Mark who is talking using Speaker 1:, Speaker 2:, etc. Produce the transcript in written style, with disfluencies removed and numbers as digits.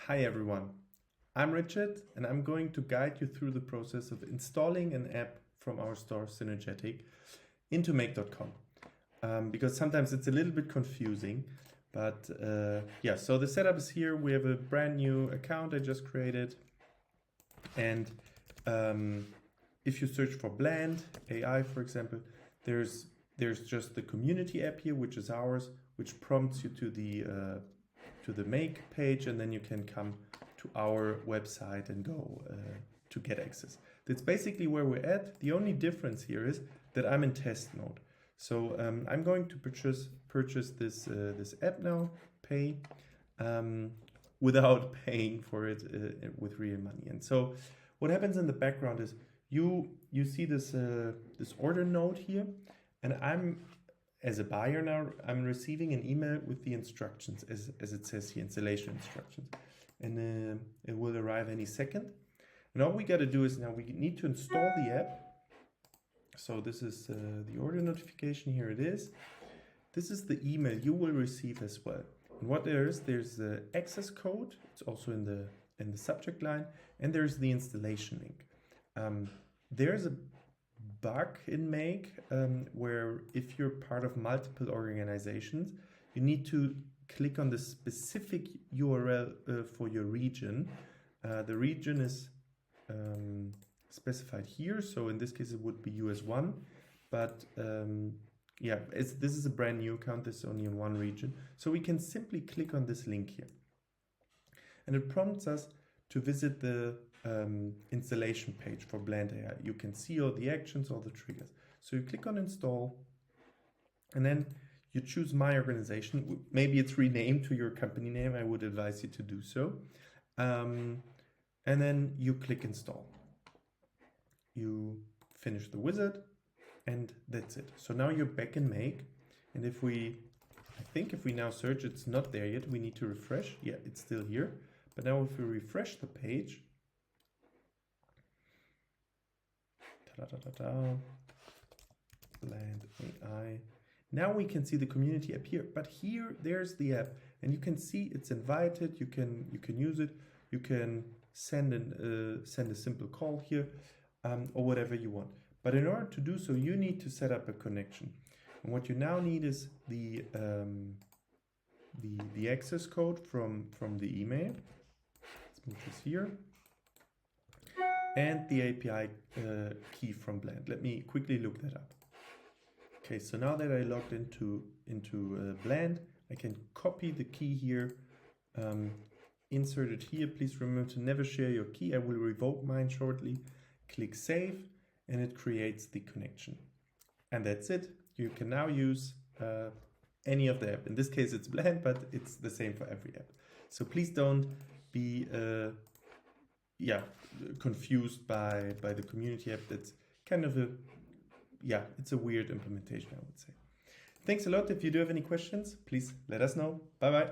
Speaker 1: Hi everyone, I'm Richard and I'm going to guide you through the process of installing an app from our store Synergetic into make.com because sometimes it's a little bit confusing, but yeah, so the setup is here. We have a brand new account I just created, and if you search for Blend AI, for example, there's just the community app here, which is ours, which prompts you to the make page, and then you can come to our website and go to get access. That's basically where we're at. The only difference here is that I'm in test mode. So I'm going to purchase this app now, pay, without paying for it with real money. And so what happens in the background is you see this order node here, and I'm, as a buyer now, I'm receiving an email with the instructions, as it says here, installation instructions. And it will arrive any second. And all we got to do is now we need to install the app. So this is the order notification, here it is. This is the email you will receive as well. And what there's the access code, it's also in the subject line, and there's the installation link. There's a bug in Make where if you're part of multiple organizations, you need to click on the specific URL for your region. The region is specified here, so in this case it would be US1, but yeah, this is a brand new account. This is only in one region, so we can simply click on this link here, and it prompts us to visit the installation page for Blend AI. You can see all the actions, all the triggers. So you click on install, and then you choose my organization. Maybe it's renamed to your company name. I would advise you to do so. And then you click install. You finish the wizard, and that's it. So now you're back in Make. And if we now search, it's not there yet. We need to refresh. Yeah, it's still here. But now if we refresh the page, Blend AI. Now we can see the community app here, but here there's the app, and you can see it's invited. You can use it. You can send a simple call here, or whatever you want. But in order to do so, you need to set up a connection. And what you now need is the access code from the email. Let's move this here. And the API key from Blend. Let me quickly look that up. Okay, so now that I logged into Blend, I can copy the key here, insert it here. Please remember to never share your key. I will revoke mine shortly. Click Save, and it creates the connection. And that's it. You can now use any of the app. In this case, it's Blend, but it's the same for every app. So please don't be confused by the community app. That's kind of it's a weird implementation, I would say. Thanks a lot. If you do have any questions, please let us know. Bye bye.